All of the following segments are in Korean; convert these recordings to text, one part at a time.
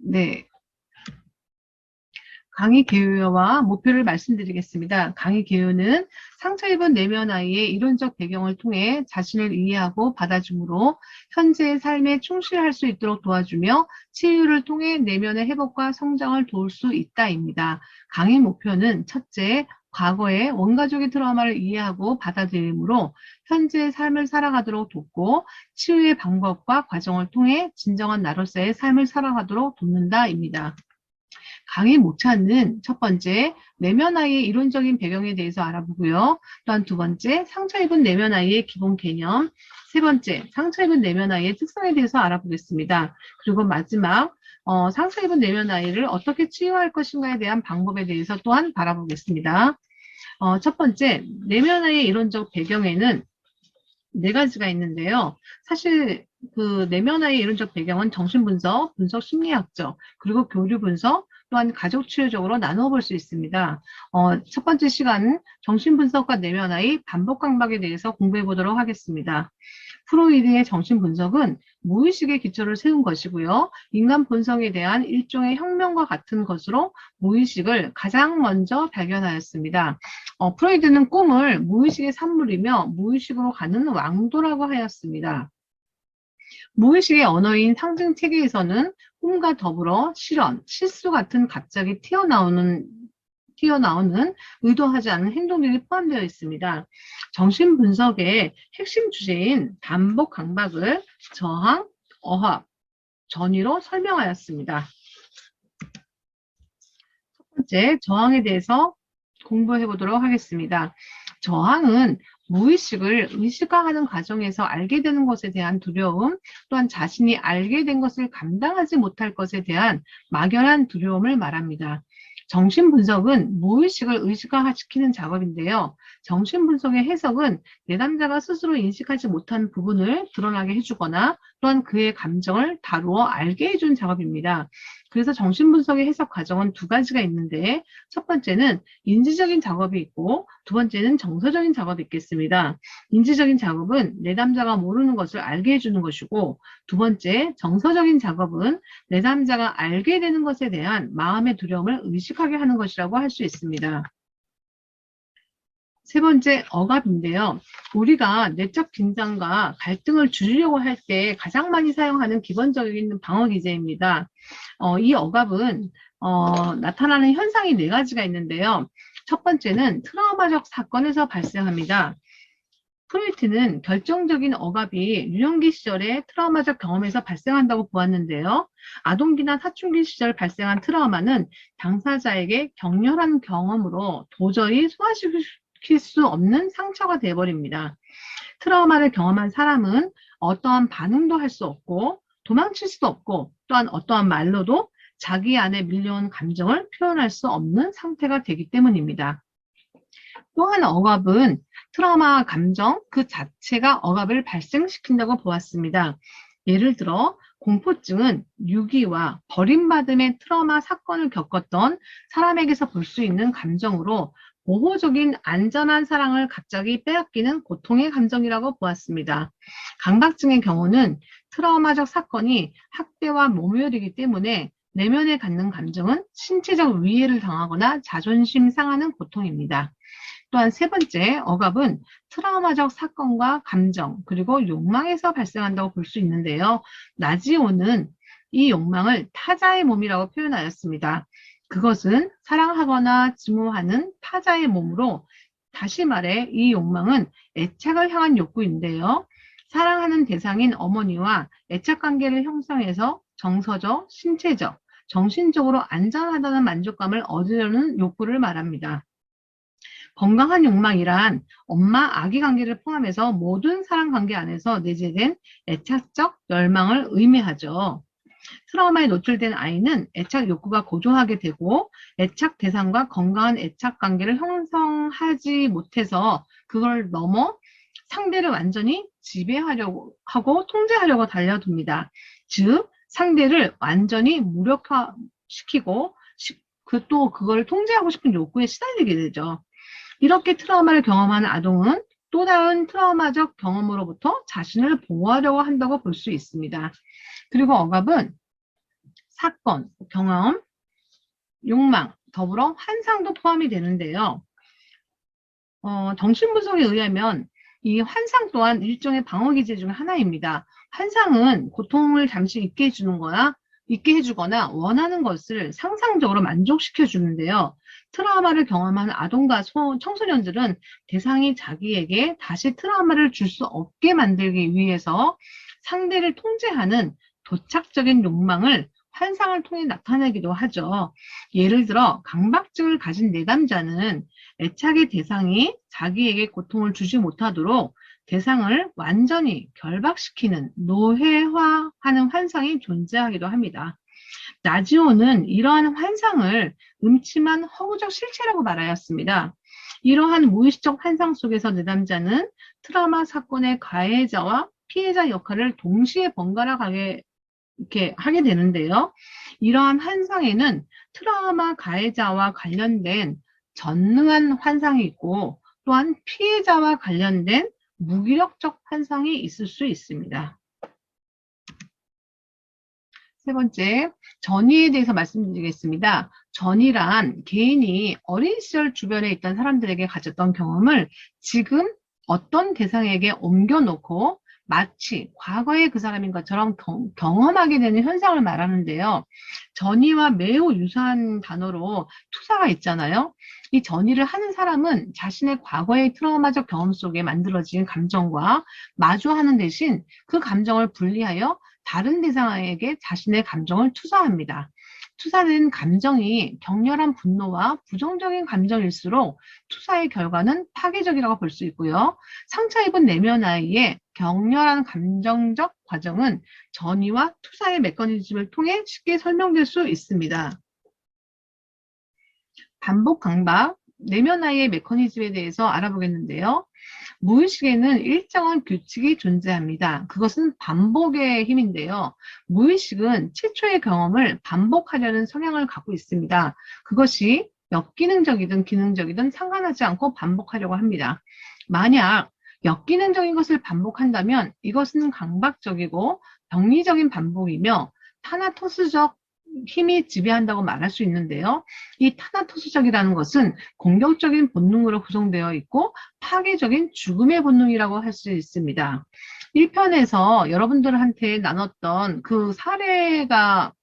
네, 강의 개요와 목표를 말씀드리겠습니다. 강의 개요는 상처 입은 내면 아이의 이론적 배경을 통해 자신을 이해하고 받아줌으로 현재의 삶에 충실할 수 있도록 도와주며 치유를 통해 내면의 회복과 성장을 도울 수 있다입니다. 강의 목표는 첫째, 과거의 원가족의 트라우마를 이해하고 받아들이므로 현재의 삶을 살아가도록 돕고 치유의 방법과 과정을 통해 진정한 나로서의 삶을 살아가도록 돕는다입니다. 강의 목차는 첫 번째, 내면 아이의 이론적인 배경에 대해서 알아보고요. 또한 두 번째, 상처 입은 내면 아이의 기본 개념. 세 번째, 상처 입은 내면 아이의 특성에 대해서 알아보겠습니다. 그리고 마지막, 상처 입은 내면 아이를 어떻게 치유할 것인가에 대한 방법에 대해서 또한 바라보겠습니다. 첫 번째, 내면 아이의 이론적 배경에는 네 가지가 있는데요. 사실 그 내면 아이의 이론적 배경은 정신분석, 분석 심리학적, 그리고 교류 분석, 또한 가족 치유적으로 나누어 볼 수 있습니다. 첫 번째 시간은 정신분석과 내면 아이 반복 강박에 대해서 공부해 보도록 하겠습니다. 프로이드의 정신분석은 무의식의 기초를 세운 것이고요. 인간 본성에 대한 일종의 혁명과 같은 것으로 무의식을 가장 먼저 발견하였습니다. 프로이드는 꿈을 무의식의 산물이며 무의식으로 가는 왕도라고 하였습니다. 무의식의 언어인 상징 체계에서는 꿈과 더불어 실언, 실수 같은 갑자기 튀어나오는 의도하지 않은 행동들이 포함되어 있습니다. 정신분석의 핵심 주제인 반복 강박을 저항, 어합, 전위로 설명하였습니다. 첫 번째, 저항에 대해서 공부해 보도록 하겠습니다. 저항은 무의식을 의식화하는 과정에서 알게 되는 것에 대한 두려움, 또한 자신이 알게 된 것을 감당하지 못할 것에 대한 막연한 두려움을 말합니다. 정신분석은 무의식을 의식화시키는 작업인데요. 정신분석의 해석은 내담자가 스스로 인식하지 못한 부분을 드러나게 해주거나 또한 그의 감정을 다루어 알게 해준 작업입니다. 그래서 정신분석의 해석 과정은 두 가지가 있는데 첫 번째는 인지적인 작업이 있고 두 번째는 정서적인 작업이 있겠습니다. 인지적인 작업은 내담자가 모르는 것을 알게 해주는 것이고 두 번째 정서적인 작업은 내담자가 알게 되는 것에 대한 마음의 두려움을 의식하게 하는 것이라고 할 수 있습니다. 세 번째, 억압인데요. 우리가 내적 긴장과 갈등을 줄이려고 할 때 가장 많이 사용하는 기본적인 방어 기제입니다. 이 억압은 나타나는 현상이 네 가지가 있는데요. 첫 번째는 트라우마적 사건에서 발생합니다. 프로이트는 결정적인 억압이 유년기 시절의 트라우마적 경험에서 발생한다고 보았는데요. 아동기나 사춘기 시절 발생한 트라우마는 당사자에게 격렬한 경험으로 도저히 소화시킬 수 없는 상처가 되어버립니다. 트라우마를 경험한 사람은 어떠한 반응도 할 수 없고 도망칠 수도 없고 또한 어떠한 말로도 자기 안에 밀려온 감정을 표현할 수 없는 상태가 되기 때문입니다. 또한 억압은 트라우마 감정 그 자체가 억압을 발생시킨다고 보았습니다. 예를 들어 공포증은 유기와 버림받음의 트라우마 사건을 겪었던 사람에게서 볼 수 있는 감정으로 보호적인 안전한 사랑을 갑자기 빼앗기는 고통의 감정이라고 보았습니다. 강박증의 경우는 트라우마적 사건이 학대와 모멸이기 때문에 내면에 갖는 감정은 신체적 위해를 당하거나 자존심 상하는 고통입니다. 또한 세 번째, 억압은 트라우마적 사건과 감정, 그리고 욕망에서 발생한다고 볼 수 있는데요. 나지오는 이 욕망을 타자의 몸이라고 표현하였습니다. 그것은 사랑하거나 증오하는 타자의 몸으로, 다시 말해 이 욕망은 애착을 향한 욕구인데요. 사랑하는 대상인 어머니와 애착 관계를 형성해서 정서적, 신체적, 정신적으로 안전하다는 만족감을 얻으려는 욕구를 말합니다. 건강한 욕망이란 엄마, 아기 관계를 포함해서 모든 사랑 관계 안에서 내재된 애착적 열망을 의미하죠. 트라우마에 노출된 아이는 애착 욕구가 고조하게 되고 애착 대상과 건강한 애착 관계를 형성하지 못해서 그걸 넘어 상대를 완전히 지배하려고 하고 통제하려고 달려듭니다. 즉 상대를 완전히 무력화시키고 또 그걸 통제하고 싶은 욕구에 시달리게 되죠. 이렇게 트라우마를 경험하는 아동은 또 다른 트라우마적 경험으로부터 자신을 보호하려고 한다고 볼 수 있습니다. 그리고 억압은 사건, 경험, 욕망, 더불어 환상도 포함이 되는데요. 정신분석에 의하면 이 환상 또한 일종의 방어기제 중 하나입니다. 환상은 고통을 잠시 잊게 해주거나 원하는 것을 상상적으로 만족시켜 주는데요. 트라우마를 경험한 아동과 청소년들은 대상이 자기에게 다시 트라우마를 줄 수 없게 만들기 위해서 상대를 통제하는 도착적인 욕망을 환상을 통해 나타내기도 하죠. 예를 들어 강박증을 가진 내담자는 애착의 대상이 자기에게 고통을 주지 못하도록 대상을 완전히 결박시키는 노예화하는 환상이 존재하기도 합니다. 나지오는 이러한 환상을 음침한 허구적 실체라고 말하였습니다. 이러한 무의식적 환상 속에서 내담자는 트라우마 사건의 가해자와 피해자 역할을 동시에 번갈아 가게 이렇게 하게 되는데요. 이러한 환상에는 트라우마 가해자와 관련된 전능한 환상이 있고 또한 피해자와 관련된 무기력적 환상이 있을 수 있습니다. 세 번째, 전이에 대해서 말씀드리겠습니다. 전이란 개인이 어린 시절 주변에 있던 사람들에게 가졌던 경험을 지금 어떤 대상에게 옮겨놓고 마치 과거의 그 사람인 것처럼 경험하게 되는 현상을 말하는데요. 전이와 매우 유사한 단어로 투사가 있잖아요. 이 전이를 하는 사람은 자신의 과거의 트라우마적 경험 속에 만들어진 감정과 마주하는 대신 그 감정을 분리하여 다른 대상에게 자신의 감정을 투사합니다. 투사된 감정이 격렬한 분노와 부정적인 감정일수록 투사의 결과는 파괴적이라고 볼 수 있고요. 상처 입은 내면 아이의 격렬한 감정적 과정은 전이와 투사의 메커니즘을 통해 쉽게 설명될 수 있습니다. 반복 강박, 내면 아이의 메커니즘에 대해서 알아보겠는데요. 무의식에는 일정한 규칙이 존재합니다. 그것은 반복의 힘인데요. 무의식은 최초의 경험을 반복하려는 성향을 갖고 있습니다. 그것이 역기능적이든 기능적이든 상관하지 않고 반복하려고 합니다. 만약 역기능적인 것을 반복한다면 이것은 강박적이고 병리적인 반복이며 타나토스적 힘이 지배한다고 말할 수 있는데요. 이 타나토스적이라는 것은 공격적인 본능으로 구성되어 있고 파괴적인 죽음의 본능이라고 할 수 있습니다. 1편에서 여러분들한테 나눴던 그 사례가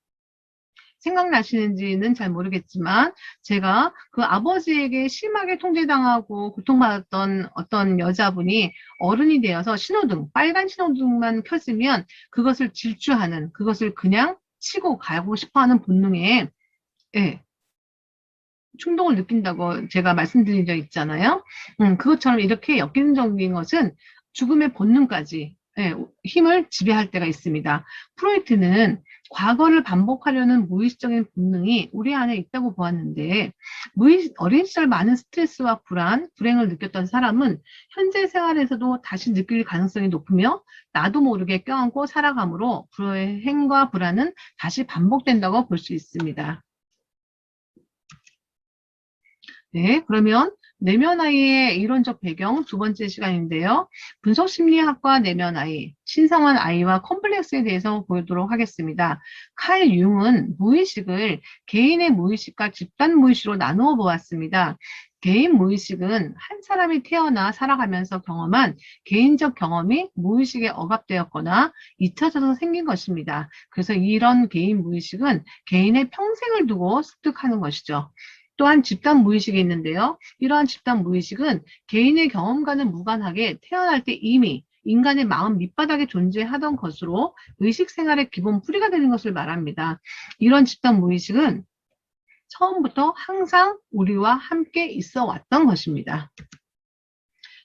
생각나시는지는 잘 모르겠지만 제가 그 아버지에게 심하게 통제당하고 고통받았던 어떤 여자분이 어른이 되어서 신호등, 빨간 신호등만 켜지면 그것을 질주하는, 그것을 그냥 치고 가고 싶어하는 본능에 충동을 느낀다고 제가 말씀드린 적 있잖아요. 그것처럼 이렇게 역기능적인 것은 죽음의 본능까지 힘을 지배할 때가 있습니다. 프로이트는 과거를 반복하려는 무의식적인 본능이 우리 안에 있다고 보았는데 어린 시절 많은 스트레스와 불행을 느꼈던 사람은 현재 생활에서도 다시 느낄 가능성이 높으며 나도 모르게 껴안고 살아가므로 불행과 불안은 다시 반복된다고 볼 수 있습니다. 네, 그러면 내면아이의 이론적 배경 두 번째 시간인데요. 분석심리학과 내면아이, 신성한 아이와 컴플렉스에 대해서 보도록 하겠습니다. 칼 융은 무의식을 개인의 무의식과 집단 무의식으로 나누어 보았습니다. 개인 무의식은 한 사람이 태어나 살아가면서 경험한 개인적 경험이 무의식에 억압되었거나 잊혀져서 생긴 것입니다. 그래서 이런 개인 무의식은 개인의 평생을 두고 습득하는 것이죠. 또한 집단 무의식이 있는데요. 이러한 집단 무의식은 개인의 경험과는 무관하게 태어날 때 이미 인간의 마음 밑바닥에 존재하던 것으로 의식 생활의 기본 뿌리가 되는 것을 말합니다. 이런 집단 무의식은 처음부터 항상 우리와 함께 있어 왔던 것입니다.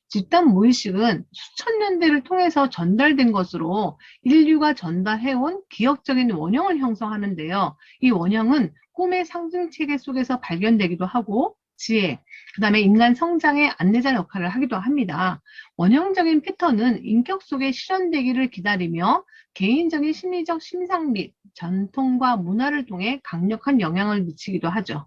집단 무의식은 수천 년대를 통해서 전달된 것으로 인류가 전달해온 기억적인 원형을 형성하는데요. 이 원형은 꿈의 상징체계 속에서 발견되기도 하고 지혜, 그 다음에 인간 성장의 안내자 역할을 하기도 합니다. 원형적인 패턴은 인격 속에 실현되기를 기다리며 개인적인 심리적 심상 및 전통과 문화를 통해 강력한 영향을 미치기도 하죠.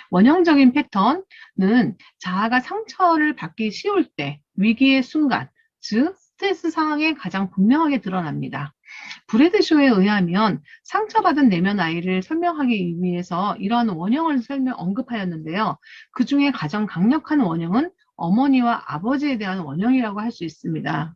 원형적인 패턴은 자아가 상처를 받기 쉬울 때, 위기의 순간, 즉 스트레스 상황에 가장 분명하게 드러납니다. 브래드쇼에 의하면 상처받은 내면 아이를 설명하기 위해서 이러한 원형을 언급하였는데요. 그 중에 가장 강력한 원형은 어머니와 아버지에 대한 원형이라고 할 수 있습니다.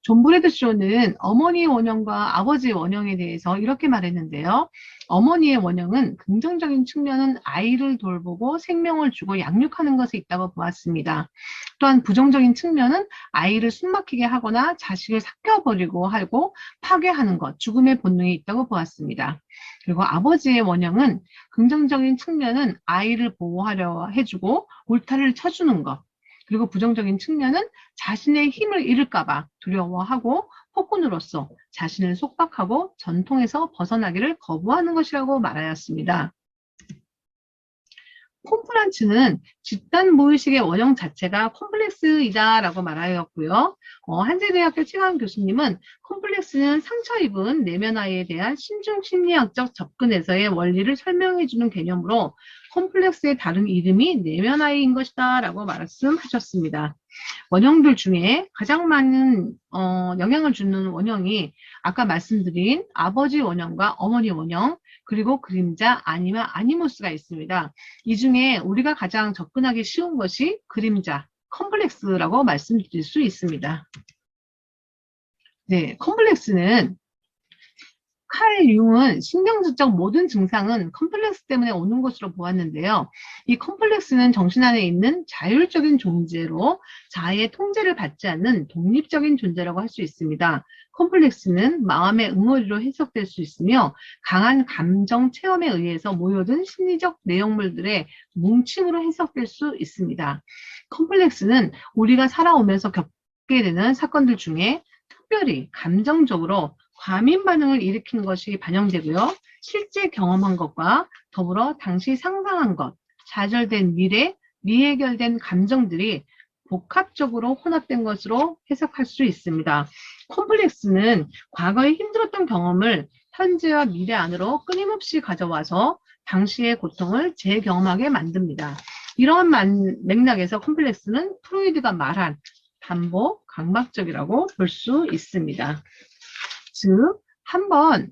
존 브래드쇼는 어머니의 원형과 아버지의 원형에 대해서 이렇게 말했는데요. 어머니의 원형은 긍정적인 측면은 아이를 돌보고 생명을 주고 양육하는 것에 있다고 보았습니다. 또한 부정적인 측면은 아이를 숨막히게 하거나 자식을 삭혀버리고 하고 파괴하는 것, 죽음의 본능이 있다고 보았습니다. 그리고 아버지의 원형은 긍정적인 측면은 아이를 보호하려 해주고 울타리를 쳐주는 것, 그리고 부정적인 측면은 자신의 힘을 잃을까봐 두려워하고 폭군으로서 자신을 속박하고 전통에서 벗어나기를 거부하는 것이라고 말하였습니다. 콤프란츠는 집단 무의식의 원형 자체가 콤플렉스이다 라고 말하였고요. 한재대학교 최강 교수님은 콤플렉스는 상처 입은 내면 아이에 대한 신중 심리학적 접근에서의 원리를 설명해주는 개념으로 콤플렉스의 다른 이름이 내면 아이인 것이다 라고 말씀하셨습니다. 원형들 중에 가장 많은 영향을 주는 원형이 아까 말씀드린 아버지 원형과 어머니 원형, 그리고 그림자 아니면 아니모스가 있습니다. 이 중에 우리가 가장 접근하기 쉬운 것이 그림자, 컴플렉스라고 말씀드릴 수 있습니다. 네, 컴플렉스는 칼 융은 신경질적 모든 증상은 컴플렉스 때문에 오는 것으로 보았는데요. 이 컴플렉스는 정신 안에 있는 자율적인 존재로 자아의 통제를 받지 않는 독립적인 존재라고 할 수 있습니다. 컴플렉스는 마음의 응어리로 해석될 수 있으며 강한 감정 체험에 의해서 모여든 심리적 내용물들의 뭉침으로 해석될 수 있습니다. 컴플렉스는 우리가 살아오면서 겪게 되는 사건들 중에 특별히 감정적으로 과민 반응을 일으키는 것이 반영되고요. 실제 경험한 것과 더불어 당시 상상한 것, 좌절된 미래, 미해결된 감정들이 복합적으로 혼합된 것으로 해석할 수 있습니다. 콤플렉스는 과거에 힘들었던 경험을 현재와 미래 안으로 끊임없이 가져와서 당시의 고통을 재경험하게 만듭니다. 이러한 맥락에서 콤플렉스는 프로이드가 말한 반복, 강박적이라고 볼 수 있습니다. 즉, 한번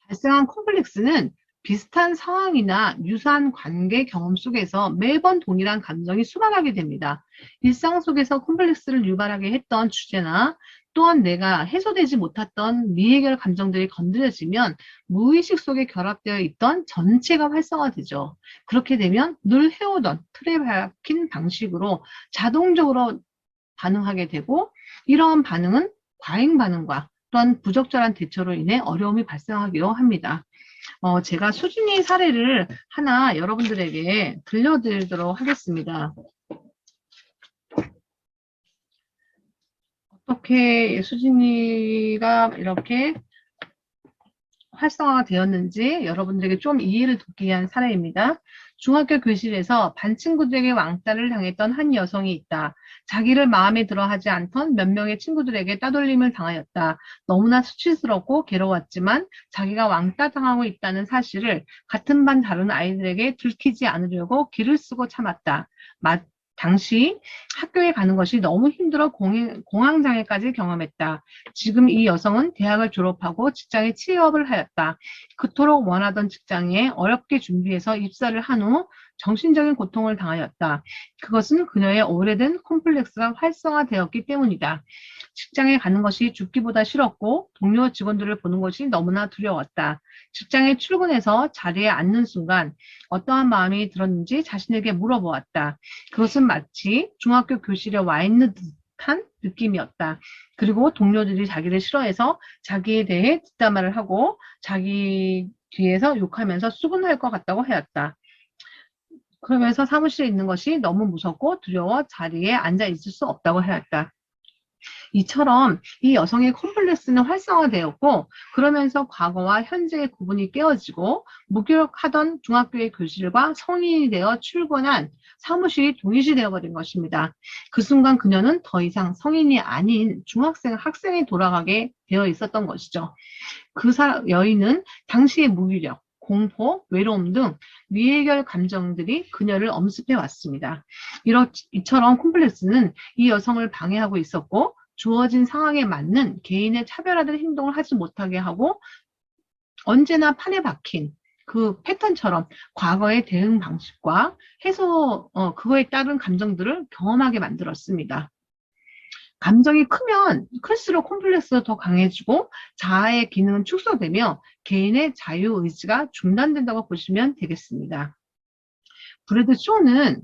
발생한 콤플렉스는 비슷한 상황이나 유사한 관계 경험 속에서 매번 동일한 감정이 수반하게 됩니다. 일상 속에서 콤플렉스를 유발하게 했던 주제나 또한 내가 해소되지 못했던 미해결 감정들이 건드려지면 무의식 속에 결합되어 있던 전체가 활성화되죠. 그렇게 되면 늘 해오던 틀에 박힌 방식으로 자동적으로 반응하게 되고 이러한 반응은 과잉 반응과 또한 부적절한 대처로 인해 어려움이 발생하기도 합니다. 제가 수진이 사례를 하나 여러분들에게 들려드리도록 하겠습니다. 어떻게 수진이가 이렇게 활성화가 되었는지 여러분들에게 좀 이해를 돕기 위한 사례입니다. 중학교 교실에서 반 친구들에게 왕따를 당했던 한 여성이 있다. 자기를 마음에 들어 하지 않던 몇 명의 친구들에게 따돌림을 당하였다. 너무나 수치스럽고 괴로웠지만 자기가 왕따 당하고 있다는 사실을 같은 반 다른 아이들에게 들키지 않으려고 기를 쓰고 참았다. 당시 학교에 가는 것이 너무 힘들어 공황장애까지 경험했다. 지금 이 여성은 대학을 졸업하고 직장에 취업을 하였다. 그토록 원하던 직장에 어렵게 준비해서 입사를 한 후 정신적인 고통을 당하였다. 그것은 그녀의 오래된 콤플렉스가 활성화되었기 때문이다. 직장에 가는 것이 죽기보다 싫었고 동료 직원들을 보는 것이 너무나 두려웠다. 직장에 출근해서 자리에 앉는 순간 어떠한 마음이 들었는지 자신에게 물어보았다. 그것은 마치 중학교 교실에 와 있는 듯한 느낌이었다. 그리고 동료들이 자기를 싫어해서 자기에 대해 뒷담화를 하고 자기 뒤에서 욕하면서 수군할 것 같다고 하였다. 그러면서 사무실에 있는 것이 너무 무섭고 두려워 자리에 앉아 있을 수 없다고 하였다. 이처럼 이 여성의 콤플렉스는 활성화되었고 그러면서 과거와 현재의 구분이 깨어지고 무기력하던 중학교의 교실과 성인이 되어 출근한 사무실이 동일시 되어버린 것입니다. 그 순간 그녀는 더 이상 성인이 아닌 학생이 돌아가게 되어 있었던 것이죠. 그 여인은 당시의 무기력, 공포, 외로움 등 미해결 감정들이 그녀를 엄습해 왔습니다. 이처럼 콤플렉스는 이 여성을 방해하고 있었고 주어진 상황에 맞는 개인의 차별화된 행동을 하지 못하게 하고 언제나 판에 박힌 그 패턴처럼 과거의 대응 방식과 그거에 따른 감정들을 경험하게 만들었습니다. 감정이 크면 클수록 콤플렉스가 더 강해지고 자아의 기능은 축소되며 개인의 자유의지가 중단된다고 보시면 되겠습니다. 브래드 쇼는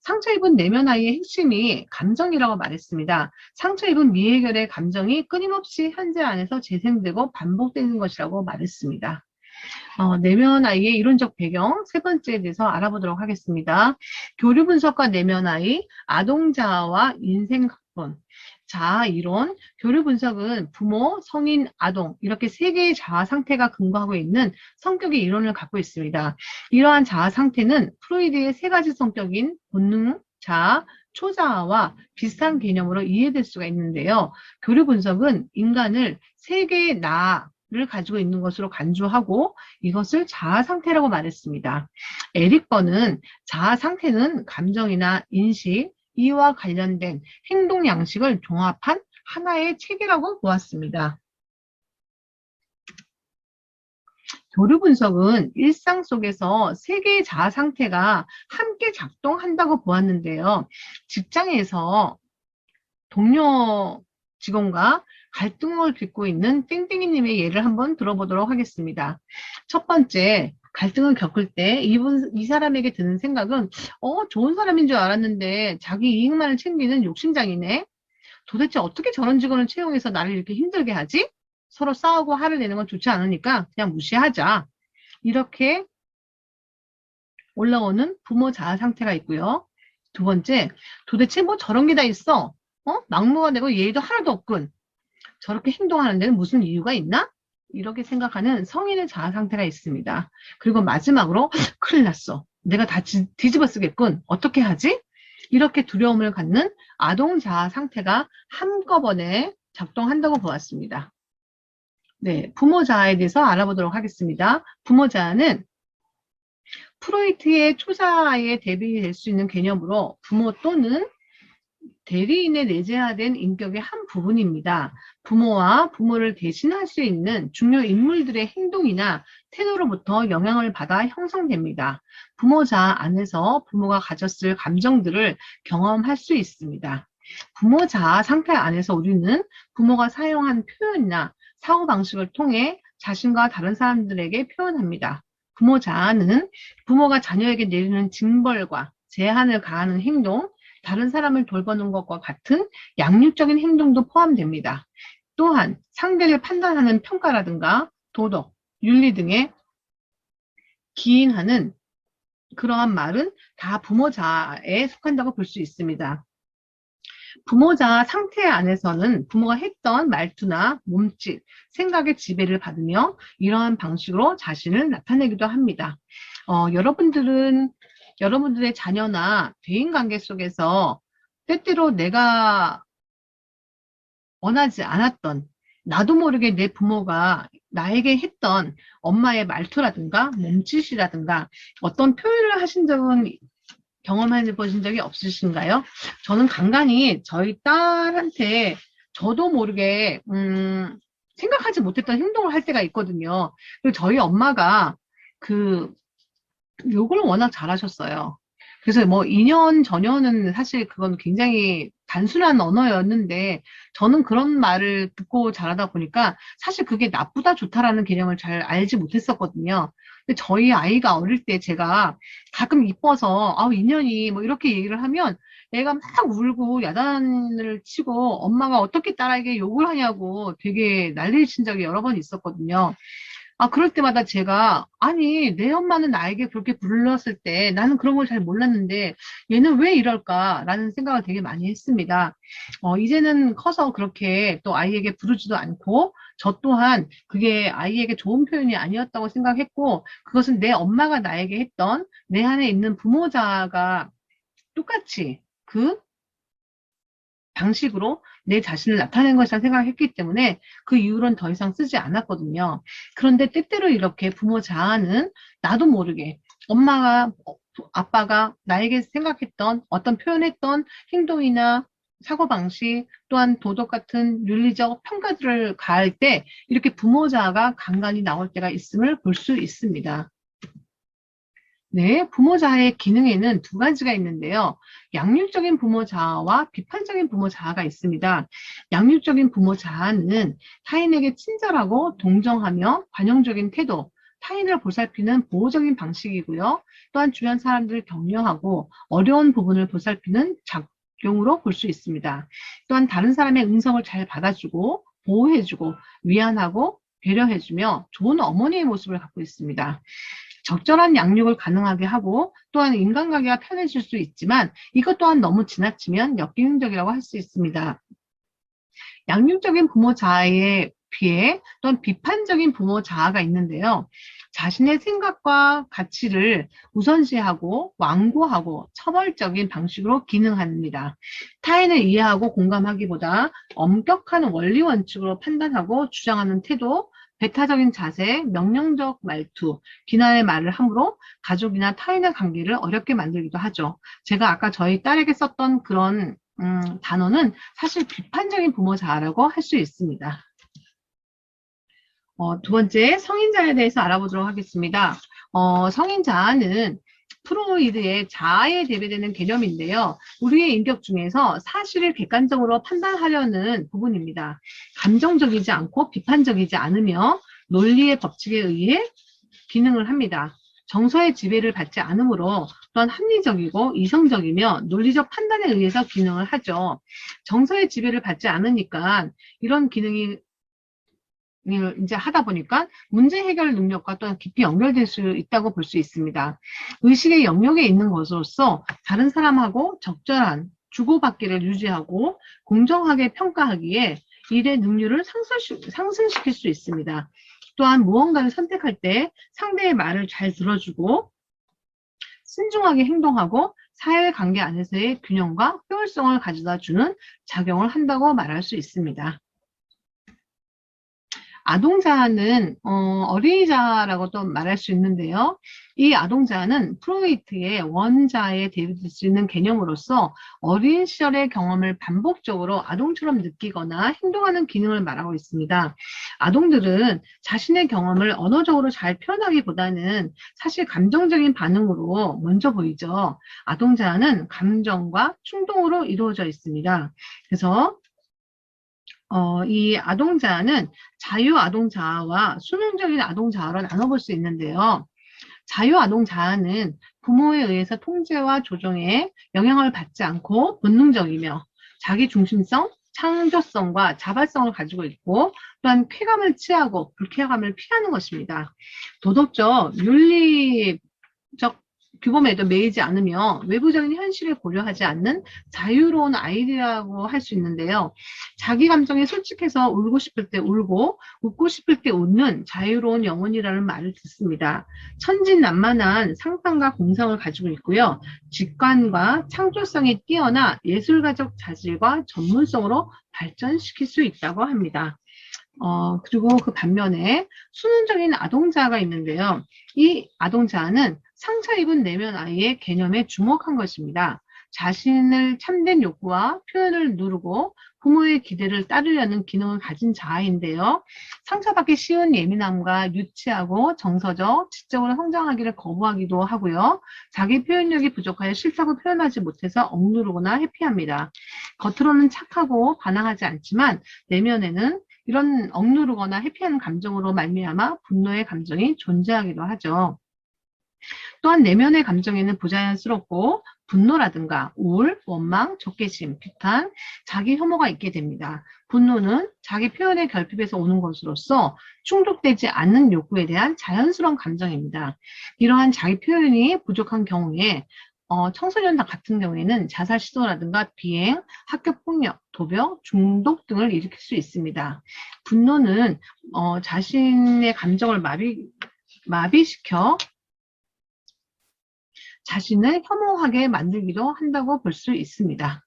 상처 입은 내면 아이의 핵심이 감정이라고 말했습니다. 상처 입은 미해결의 감정이 끊임없이 현재 안에서 재생되고 반복되는 것이라고 말했습니다. 내면 아이의 이론적 배경 세 번째에 대해서 알아보도록 하겠습니다. 교류 분석과 내면 아이, 아동 자아와 인생 각본. 자아 이론, 교류 분석은 부모, 성인, 아동 이렇게 세 개의 자아 상태가 근거하고 있는 성격의 이론을 갖고 있습니다. 이러한 자아 상태는 프로이드의 세 가지 성격인 본능, 자아, 초자아와 비슷한 개념으로 이해될 수가 있는데요. 교류 분석은 인간을 세 개의 나를 가지고 있는 것으로 간주하고 이것을 자아 상태라고 말했습니다. 에릭 번은 자아 상태는 감정이나 인식, 이와 관련된 행동 양식을 종합한 하나의 체계라고 보았습니다. 교류 분석은 일상 속에서 세 개의 자아 상태가 함께 작동한다고 보았는데요. 직장에서 동료 직원과 갈등을 겪고 있는 땡땡이님의 예를 한번 들어보도록 하겠습니다. 첫 번째, 갈등을 겪을 때 이 사람에게 드는 생각은 좋은 사람인 줄 알았는데 자기 이익만을 챙기는 욕심장이네. 도대체 어떻게 저런 직원을 채용해서 나를 이렇게 힘들게 하지? 서로 싸우고 화를 내는 건 좋지 않으니까 그냥 무시하자. 이렇게 올라오는 부모 자아 상태가 있고요. 두 번째, 도대체 뭐 저런 게 다 있어? 막무가 되고 예의도 하나도 없군. 저렇게 행동하는 데는 무슨 이유가 있나? 이렇게 생각하는 성인의 자아 상태가 있습니다. 그리고 마지막으로 큰일 났어. 내가 다 뒤집어 쓰겠군. 어떻게 하지? 이렇게 두려움을 갖는 아동 자아 상태가 한꺼번에 작동한다고 보았습니다. 네, 부모 자아에 대해서 알아보도록 하겠습니다. 부모 자아는 프로이트의 초자아에 대비될 수 있는 개념으로 부모 또는 대리인에 내재화된 인격의 한 부분입니다. 부모와 부모를 대신할 수 있는 중요 인물들의 행동이나 태도로부터 영향을 받아 형성됩니다. 부모 자아 안에서 부모가 가졌을 감정들을 경험할 수 있습니다. 부모 자아 상태 안에서 우리는 부모가 사용한 표현이나 사고방식을 통해 자신과 다른 사람들에게 표현합니다. 부모 자아는 부모가 자녀에게 내리는 징벌과 제한을 가하는 행동, 다른 사람을 돌보는 것과 같은 양육적인 행동도 포함됩니다. 또한 상대를 판단하는 평가라든가 도덕, 윤리 등에 기인하는 그러한 말은 다 부모 자아에 속한다고 볼 수 있습니다. 부모 자아 상태 안에서는 부모가 했던 말투나 몸짓, 생각의 지배를 받으며 이러한 방식으로 자신을 나타내기도 합니다. 여러분들의 자녀나 대인관계 속에서 때때로 내가 원하지 않았던 나도 모르게 내 부모가 나에게 했던 엄마의 말투라든가 몸짓이라든가 어떤 표현을 하신 적은 경험해 보신 적이 없으신가요? 저는 간간히 저희 딸한테 저도 모르게 생각하지 못했던 행동을 할 때가 있거든요. 그리고 저희 엄마가 욕을 워낙 잘하셨어요. 그래서 뭐 2년 전혀는 사실 그건 굉장히 단순한 언어였는데 저는 그런 말을 듣고 자라다 보니까 사실 그게 나쁘다 좋다라는 개념을 잘 알지 못했었거든요. 근데 저희 아이가 어릴 때 제가 가끔 이뻐서 인연이 뭐 이렇게 얘기를 하면 애가 막 울고 야단을 치고 엄마가 어떻게 딸에게 욕을 하냐고 되게 난리를 친 적이 여러 번 있었거든요. 그럴 때마다 제가, 아니, 내 엄마는 나에게 그렇게 불렀을 때 나는 그런 걸 잘 몰랐는데 얘는 왜 이럴까라는 생각을 되게 많이 했습니다. 이제는 커서 그렇게 또 아이에게 부르지도 않고 저 또한 그게 아이에게 좋은 표현이 아니었다고 생각했고 그것은 내 엄마가 나에게 했던 내 안에 있는 부모자가 똑같이 그 방식으로 내 자신을 나타낸 것이라 생각했기 때문에 그 이후로는 더 이상 쓰지 않았거든요. 그런데 때때로 이렇게 부모 자아는 나도 모르게 엄마가 아빠가 나에게 생각했던 어떤 표현했던 행동이나 사고방식 또한 도덕 같은 윤리적 평가들을 가할 때 이렇게 부모자아가 간간히 나올 때가 있음을 볼 수 있습니다. 네, 부모자아의 기능에는 두 가지가 있는데요. 양육적인 부모자아와 비판적인 부모자아가 있습니다. 양육적인 부모자아는 타인에게 친절하고 동정하며 관용적인 태도, 타인을 보살피는 보호적인 방식이고요. 또한 주변 사람들을 격려하고 어려운 부분을 보살피는 작용으로 볼 수 있습니다. 또한 다른 사람의 응성을 잘 받아주고 보호해주고 위안하고 배려해주며 좋은 어머니의 모습을 갖고 있습니다. 적절한 양육을 가능하게 하고 또한 인간관계가 편해질 수 있지만 이것 또한 너무 지나치면 역기능적이라고 할 수 있습니다. 양육적인 부모 자아에 비해 또한 비판적인 부모 자아가 있는데요. 자신의 생각과 가치를 우선시하고 완고하고 처벌적인 방식으로 기능합니다. 타인을 이해하고 공감하기보다 엄격한 원리 원칙으로 판단하고 주장하는 태도, 배타적인 자세, 명령적 말투, 비난의 말을 함으로 가족이나 타인의 관계를 어렵게 만들기도 하죠. 제가 아까 저희 딸에게 썼던 그런 단어는 사실 비판적인 부모 자아라고 할 수 있습니다. 두 번째, 성인자에 대해서 알아보도록 하겠습니다. 성인자아는 프로이드의 자아에 대비되는 개념인데요. 우리의 인격 중에서 사실을 객관적으로 판단하려는 부분입니다. 감정적이지 않고 비판적이지 않으며 논리의 법칙에 의해 기능을 합니다. 정서의 지배를 받지 않으므로 또한 합리적이고 이성적이며 논리적 판단에 의해서 기능을 하죠. 정서의 지배를 받지 않으니까 이런 기능이 이제 하다 보니까 문제 해결 능력과 또한 깊이 연결될 수 있다고 볼 수 있습니다. 의식의 영역에 있는 것으로서 다른 사람하고 적절한 주고받기를 유지하고 공정하게 평가하기에 일의 능률을 상승시킬 수 있습니다. 또한 무언가를 선택할 때 상대의 말을 잘 들어주고 신중하게 행동하고 사회관계 안에서의 균형과 효율성을 가져다 주는 작용을 한다고 말할 수 있습니다. 아동자아는 어린이자아라고 또 말할 수 있는데요. 이 아동자아는 프로이트의 원자아에 대비될 수 있는 개념으로서 어린 시절의 경험을 반복적으로 아동처럼 느끼거나 행동하는 기능을 말하고 있습니다. 아동들은 자신의 경험을 언어적으로 잘 표현하기보다는 사실 감정적인 반응으로 먼저 보이죠. 아동자아는 감정과 충동으로 이루어져 있습니다. 그래서 이 아동자아는 자유아동자아와 수능적인 아동자아로 나눠볼 수 있는데요. 자유아동자아는 부모에 의해서 통제와 조정에 영향을 받지 않고 본능적이며 자기중심성, 창조성과 자발성을 가지고 있고 또한 쾌감을 취하고 불쾌감을 피하는 것입니다. 도덕적, 윤리적 규범에도 매이지 않으며 외부적인 현실을 고려하지 않는 자유로운 아이라고 할 수 있는데요. 자기 감정에 솔직해서 울고 싶을 때 울고 웃고 싶을 때 웃는 자유로운 영혼이라는 말을 듣습니다. 천진난만한 상상과 공상을 가지고 있고요. 직관과 창조성이 뛰어나 예술가적 자질과 전문성으로 발전시킬 수 있다고 합니다. 그리고 그 반면에 수능적인 아동자아가 있는데요. 이 아동자아는 상처 입은 내면 아이의 개념에 주목한 것입니다. 자신을 참된 욕구와 표현을 누르고 부모의 기대를 따르려는 기능을 가진 자아인데요. 상처받기 쉬운 예민함과 유치하고 정서적, 지적으로 성장하기를 거부하기도 하고요. 자기 표현력이 부족하여 싫다고 표현하지 못해서 억누르거나 회피합니다. 겉으로는 착하고 반항하지 않지만 내면에는 이런 억누르거나 회피하는 감정으로 말미암아 분노의 감정이 존재하기도 하죠. 또한 내면의 감정에는 부자연스럽고 분노라든가 우울, 원망, 적개심, 비탄, 자기 혐오가 있게 됩니다. 분노는 자기 표현의 결핍에서 오는 것으로서 충족되지 않는 욕구에 대한 자연스러운 감정입니다. 이러한 자기 표현이 부족한 경우에 청소년 같은 경우에는 자살 시도라든가 비행, 학교 폭력, 도벽, 중독 등을 일으킬 수 있습니다. 분노는 자신의 감정을 마비시켜 자신을 혐오하게 만들기도 한다고 볼 수 있습니다.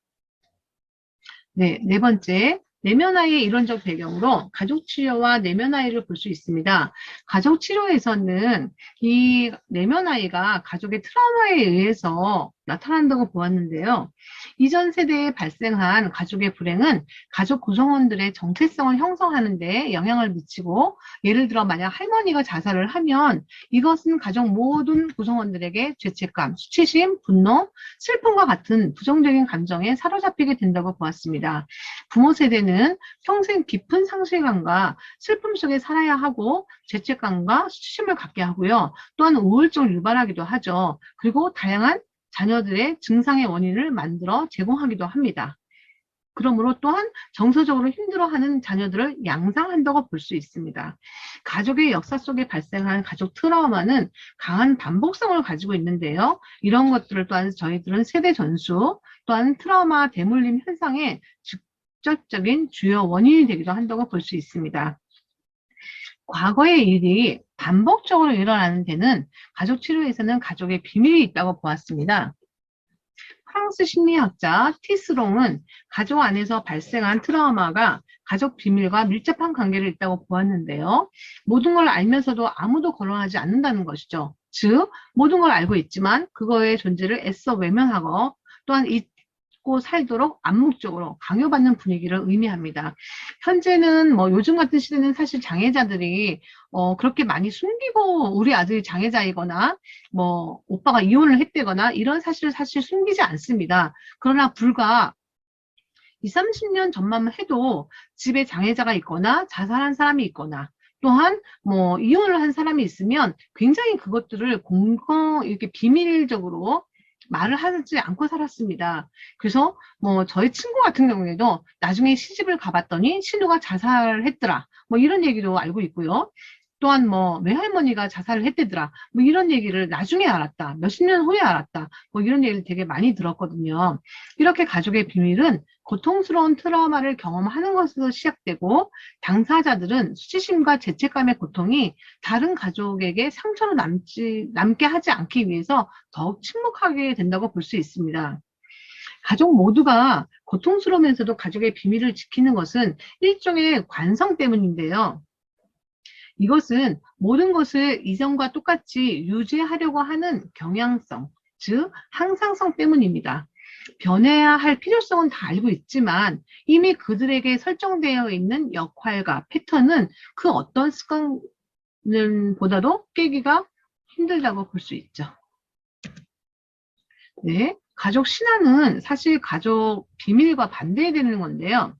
네, 네 번째 내면아이의 이론적 배경으로 가족치료와 내면아이를 볼 수 있습니다. 가족치료에서는 이 내면아이가 가족의 트라우마에 의해서 나타난다고 보았는데요. 이전 세대에 발생한 가족의 불행은 가족 구성원들의 정체성을 형성하는 데 영향을 미치고, 예를 들어 만약 할머니가 자살을 하면 이것은 가족 모든 구성원들에게 죄책감, 수치심, 분노, 슬픔과 같은 부정적인 감정에 사로잡히게 된다고 보았습니다. 부모 세대는 평생 깊은 상실감과 슬픔 속에 살아야 하고 죄책감과 수치심을 갖게 하고요. 또한 우울증을 유발하기도 하죠. 그리고 다양한 자녀들의 증상의 원인을 만들어 제공하기도 합니다. 그러므로 또한 정서적으로 힘들어하는 자녀들을 양상한다고 볼 수 있습니다. 가족의 역사 속에 발생한 가족 트라우마는 강한 반복성을 가지고 있는데요. 이런 것들을 또한 저희들은 세대 전수, 또한 트라우마 대물림 현상의 직접적인 주요 원인이 되기도 한다고 볼 수 있습니다. 과거의 일이 반복적으로 일어나는 데는 가족 치료에서는 가족의 비밀이 있다고 보았습니다. 프랑스 심리학자 티스롱은 가족 안에서 발생한 트라우마가 가족 비밀과 밀접한 관계를 있다고 보았는데요. 모든 걸 알면서도 아무도 거론하지 않는다는 것이죠. 즉, 모든 걸 알고 있지만 그거의 존재를 애써 외면하고 또한 잊고 살도록 암묵적으로 강요받는 분위기를 의미합니다. 현재는 요즘 같은 시대는 사실 장애자들이 그렇게 많이 숨기고, 우리 아들이 장애자이거나 오빠가 이혼을 했다거나 이런 사실을 사실 숨기지 않습니다. 그러나 불과 20, 30년 전만 해도 집에 장애자가 있거나 자살한 사람이 있거나 또한 이혼을 한 사람이 있으면 굉장히 그것들을 이렇게 비밀적으로 말을 하지 않고 살았습니다. 그래서 저희 친구 같은 경우에도 나중에 시집을 가봤더니 신우가 자살을 했더라. 이런 얘기도 알고 있고요. 또한 외할머니가 자살을 했대더라. 이런 얘기를 나중에 알았다. 몇십 년 후에 알았다. 이런 얘기를 되게 많이 들었거든요. 이렇게 가족의 비밀은 고통스러운 트라우마를 경험하는 것에서 시작되고, 당사자들은 수치심과 죄책감의 고통이 다른 가족에게 상처로 남게 하지 않기 위해서 더욱 침묵하게 된다고 볼 수 있습니다. 가족 모두가 고통스러우면서도 가족의 비밀을 지키는 것은 일종의 관성 때문인데요. 이것은 모든 것을 이전과 똑같이 유지하려고 하는 경향성, 즉 항상성 때문입니다. 변해야 할 필요성은 다 알고 있지만 이미 그들에게 설정되어 있는 역할과 패턴은 그 어떤 습관보다도 깨기가 힘들다고 볼 수 있죠. 네, 가족 신화는 사실 가족 비밀과 반대되는 건데요.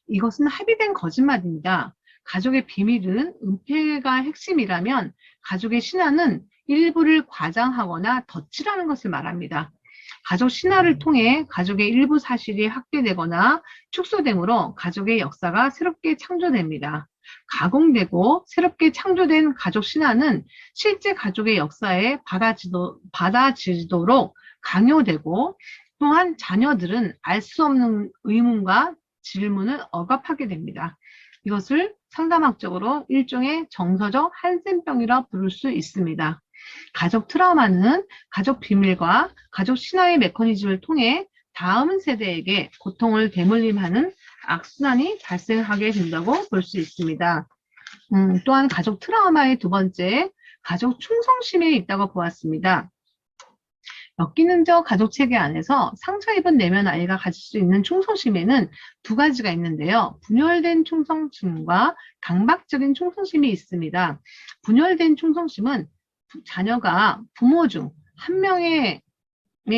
이것은 합의된 거짓말입니다. 가족의 비밀은 은폐가 핵심이라면 가족의 신화는 일부를 과장하거나 덧칠하는 것을 말합니다. 가족 신화를 통해 가족의 일부 사실이 확대되거나 축소되므로 가족의 역사가 새롭게 창조됩니다. 가공되고 새롭게 창조된 가족 신화는 실제 가족의 역사에 받아들이도록 강요되고, 또한 자녀들은 알 수 없는 의문과 질문을 억압하게 됩니다. 이것을 상담학적으로 일종의 정서적 한센병이라 부를 수 있습니다. 가족 트라우마는 가족 비밀과 가족 신화의 메커니즘을 통해 다음 세대에게 고통을 대물림하는 악순환이 발생하게 된다고 볼 수 있습니다. 또한 가족 트라우마의 두 번째, 가족 충성심에 있다고 보았습니다. 엮이는 가족 체계 안에서 상처 입은 내면 아이가 가질 수 있는 충성심에는 두 가지가 있는데요. 분열된 충성심과 강박적인 충성심이 있습니다. 분열된 충성심은 자녀가 부모 중 한 명에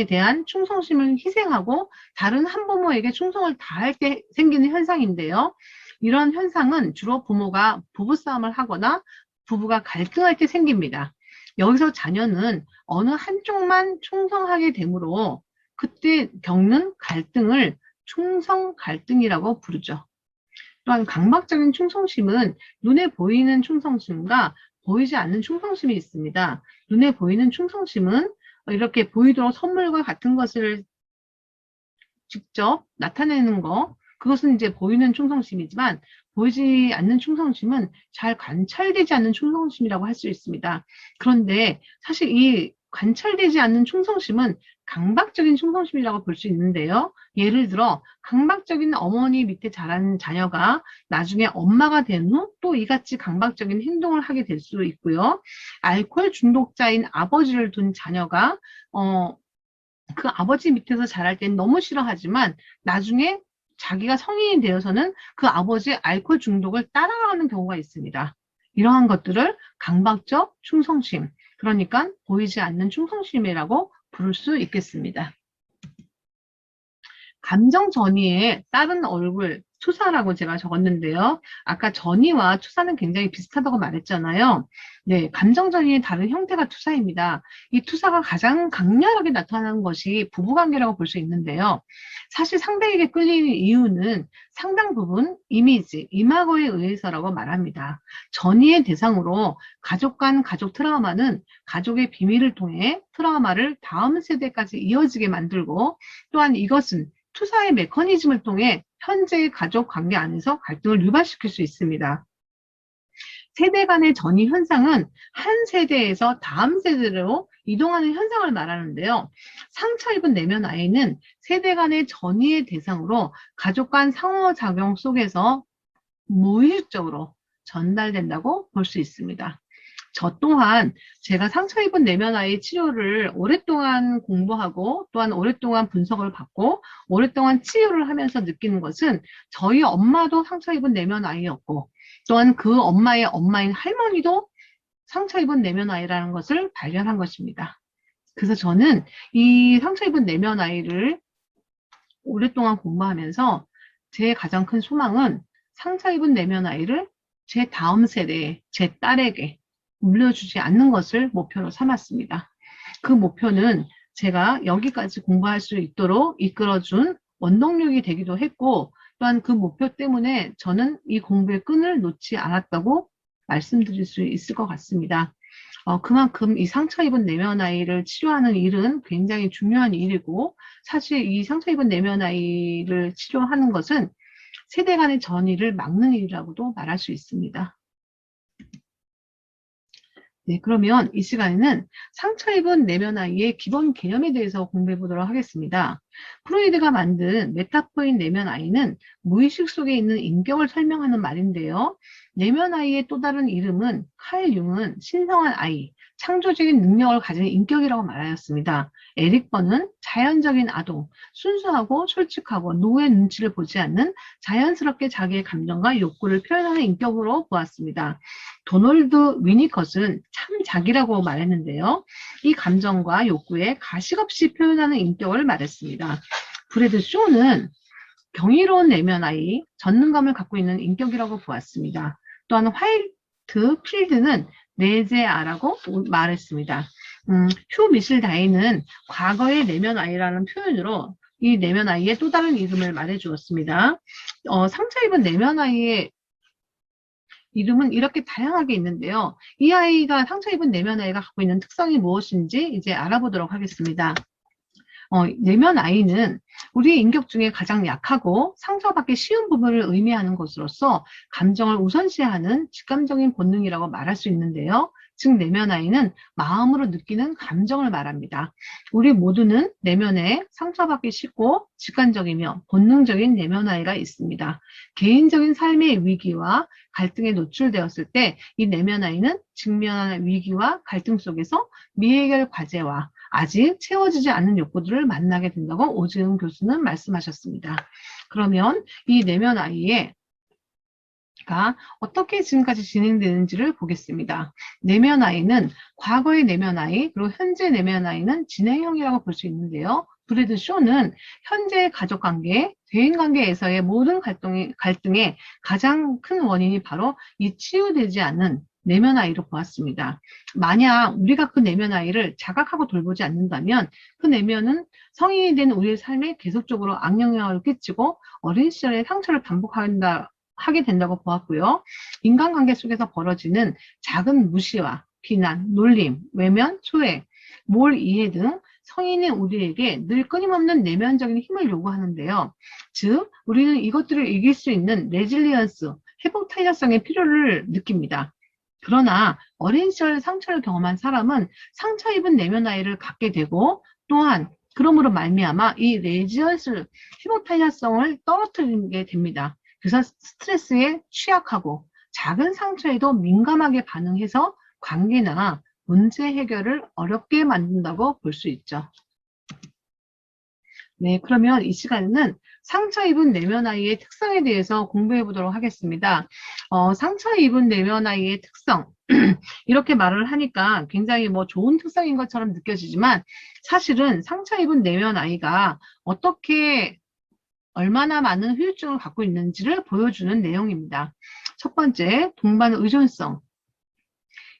대한 충성심을 희생하고 다른 한 부모에게 충성을 다할 때 생기는 현상인데요. 이런 현상은 주로 부모가 부부싸움을 하거나 부부가 갈등할 때 생깁니다. 여기서 자녀는 어느 한쪽만 충성하게 되므로 그때 겪는 갈등을 충성 갈등이라고 부르죠. 또한 강박적인 충성심은 눈에 보이는 충성심과 보이지 않는 충성심이 있습니다. 눈에 보이는 충성심은 이렇게 보이도록 선물과 같은 것을 직접 나타내는 거, 그것은 이제 보이는 충성심이지만 보이지 않는 충성심은 잘 관찰되지 않는 충성심이라고 할 수 있습니다. 그런데 사실 이 관찰되지 않는 충성심은 강박적인 충성심이라고 볼 수 있는데요. 예를 들어 강박적인 어머니 밑에 자란 자녀가 나중에 엄마가 된 후 또 이같이 강박적인 행동을 하게 될 수 있고요. 알코올 중독자인 아버지를 둔 자녀가 그 아버지 밑에서 자랄 땐 너무 싫어하지만 나중에 자기가 성인이 되어서는 그 아버지의 알코올 중독을 따라가는 경우가 있습니다. 이러한 것들을 강박적 충성심, 그러니까 보이지 않는 충성심이라고 부를 수 있겠습니다. 감정 전이에 다른 얼굴, 투사라고 제가 적었는데요. 아까 전이와 투사는 굉장히 비슷하다고 말했잖아요. 네, 감정 전이의 다른 형태가 투사입니다. 이 투사가 가장 강렬하게 나타나는 것이 부부관계라고 볼 수 있는데요. 사실 상대에게 끌리는 이유는 상당 부분 이미지, 이마거에 의해서라고 말합니다. 전이의 대상으로 가족 간 가족 트라우마는 가족의 비밀을 통해 트라우마를 다음 세대까지 이어지게 만들고, 또한 이것은 투사의 메커니즘을 통해 현재의 가족 관계 안에서 갈등을 유발시킬 수 있습니다. 세대 간의 전이 현상은 한 세대에서 다음 세대로 이동하는 현상을 말하는데요. 상처 입은 내면 아이는 세대 간의 전이의 대상으로 가족 간 상호작용 속에서 무의식적으로 전달된다고 볼 수 있습니다. 저 또한 제가 상처 입은 내면 아이 치료를 오랫동안 공부하고 또한 오랫동안 분석을 받고 오랫동안 치유를 하면서 느끼는 것은 저희 엄마도 상처 입은 내면 아이였고 또한 그 엄마의 엄마인 할머니도 상처 입은 내면 아이라는 것을 발견한 것입니다. 그래서 저는 이 상처 입은 내면 아이를 오랫동안 공부하면서 제 가장 큰 소망은 상처 입은 내면 아이를 제 다음 세대에, 제 딸에게 물려주지 않는 것을 목표로 삼았습니다. 그 목표는 제가 여기까지 공부할 수 있도록 이끌어준 원동력이 되기도 했고, 또한 그 목표 때문에 저는 이 공부의 끈을 놓지 않았다고 말씀드릴 수 있을 것 같습니다. 그만큼 이 상처 입은 내면 아이를 치료하는 일은 굉장히 중요한 일이고, 사실 이 상처 입은 내면 아이를 치료하는 것은 세대 간의 전이를 막는 일이라고도 말할 수 있습니다. 네, 그러면 이 시간에는 상처 입은 내면 아이의 기본 개념에 대해서 공부해 보도록 하겠습니다. 프로이드가 만든 메타포인 내면 아이는 무의식 속에 있는 인격을 설명하는 말인데요. 내면 아이의 또 다른 이름은 칼 융은 신성한 아이, 창조적인 능력을 가진 인격이라고 말하였습니다. 에릭 번은 자연적인 아동, 순수하고 솔직하고 누구의 눈치를 보지 않는 자연스럽게 자기의 감정과 욕구를 표현하는 인격으로 보았습니다. 도널드 위니컷은 참 자기라고 말했는데요. 이 감정과 욕구에 가식 없이 표현하는 인격을 말했습니다. 브래드 쇼는 경이로운 내면 아이, 전능감을 갖고 있는 인격이라고 보았습니다. 또한 화이트 필드는 내재아라고 말했습니다. 휴 미실 다이는 과거의 내면 아이라는 표현으로 이 내면 아이의 또 다른 이름을 말해주었습니다. 상처 입은 내면 아이의 이름은 이렇게 다양하게 있는데요. 이 아이가 상처 입은 내면 아이가 갖고 있는 특성이 무엇인지 이제 알아보도록 하겠습니다. 내면 아이는 우리의 인격 중에 가장 약하고 상처받기 쉬운 부분을 의미하는 것으로서 감정을 우선시하는 직감적인 본능이라고 말할 수 있는데요. 즉 내면 아이는 마음으로 느끼는 감정을 말합니다. 우리 모두는 내면에 상처받기 쉽고 직관적이며 본능적인 내면 아이가 있습니다. 개인적인 삶의 위기와 갈등에 노출되었을 때 이 내면 아이는 직면한 위기와 갈등 속에서 미해결 과제와 아직 채워지지 않는 욕구들을 만나게 된다고 오지은 교수는 말씀하셨습니다. 그러면 이 내면 아이가 어떻게 지금까지 진행되는지를 보겠습니다. 내면 아이는 과거의 내면 아이, 그리고 현재 내면 아이는 진행형이라고 볼 수 있는데요. 브래드 쇼는 현재의 가족관계, 대인관계에서의 모든 갈등의 가장 큰 원인이 바로 이 치유되지 않는 내면 아이로 보았습니다. 만약 우리가 그 내면 아이를 자각하고 돌보지 않는다면 그 내면은 성인이 된 우리의 삶에 계속적으로 악영향을 끼치고 어린 시절의 상처를 하게 된다고 보았고요. 인간관계 속에서 벌어지는 작은 무시와 비난, 놀림, 외면, 소외, 몰 이해 등 성인인 우리에게 늘 끊임없는 내면적인 힘을 요구하는데요. 즉, 우리는 이것들을 이길 수 있는 레질리언스, 회복 탄력성의 필요를 느낍니다. 그러나 어린 시절 상처를 경험한 사람은 상처 입은 내면 아이를 갖게 되고 또한 그러므로 말미암아 이 레지얼스 회복 탄력성을 떨어뜨리게 됩니다. 그래서 스트레스에 취약하고 작은 상처에도 민감하게 반응해서 관계나 문제 해결을 어렵게 만든다고 볼 수 있죠. 네, 그러면 이 시간에는 상처 입은 내면 아이의 특성에 대해서 공부해 보도록 하겠습니다. 상처 입은 내면 아이의 특성. 이렇게 말을 하니까 굉장히 뭐 좋은 특성인 것처럼 느껴지지만 사실은 상처 입은 내면 아이가 어떻게 얼마나 많은 후유증을 갖고 있는지를 보여주는 내용입니다. 첫 번째, 동반 의존성.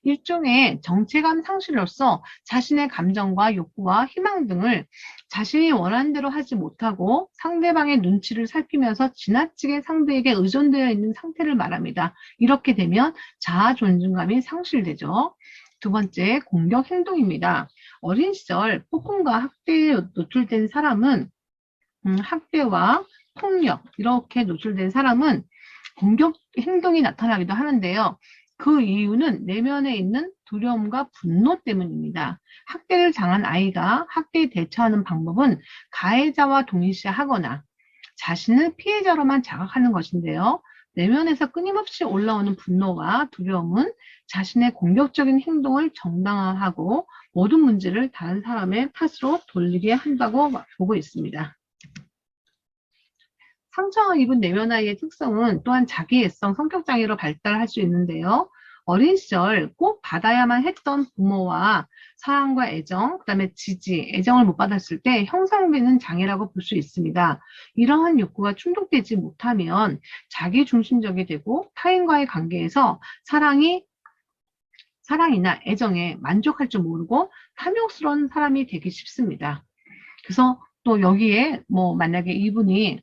일종의 정체감 상실로서 자신의 감정과 욕구와 희망 등을 자신이 원하는 대로 하지 못하고 상대방의 눈치를 살피면서 지나치게 상대에게 의존되어 있는 상태를 말합니다. 이렇게 되면 자아 존중감이 상실되죠. 두 번째, 공격 행동입니다. 어린 시절 폭언과 학대에 노출된 사람은 학대와 폭력 이렇게 노출된 사람은 공격 행동이 나타나기도 하는데요. 그 이유는 내면에 있는 두려움과 분노 때문입니다. 학대를 당한 아이가 학대에 대처하는 방법은 가해자와 동일시하거나 자신을 피해자로만 자각하는 것인데요. 내면에서 끊임없이 올라오는 분노와 두려움은 자신의 공격적인 행동을 정당화하고 모든 문제를 다른 사람의 탓으로 돌리게 한다고 보고 있습니다. 상처 입은 내면 아이의 특성은 또한 자기애성 성격장애로 발달할 수 있는데요. 어린 시절 꼭 받아야만 했던 부모와 사랑과 애정, 그다음에 지지, 애정을 못 받았을 때 형성되는 장애라고 볼 수 있습니다. 이러한 욕구가 충족되지 못하면 자기중심적이 되고 타인과의 관계에서 사랑이나 애정에 만족할 줄 모르고 탐욕스러운 사람이 되기 쉽습니다. 그래서 또 여기에 뭐 만약에 이분이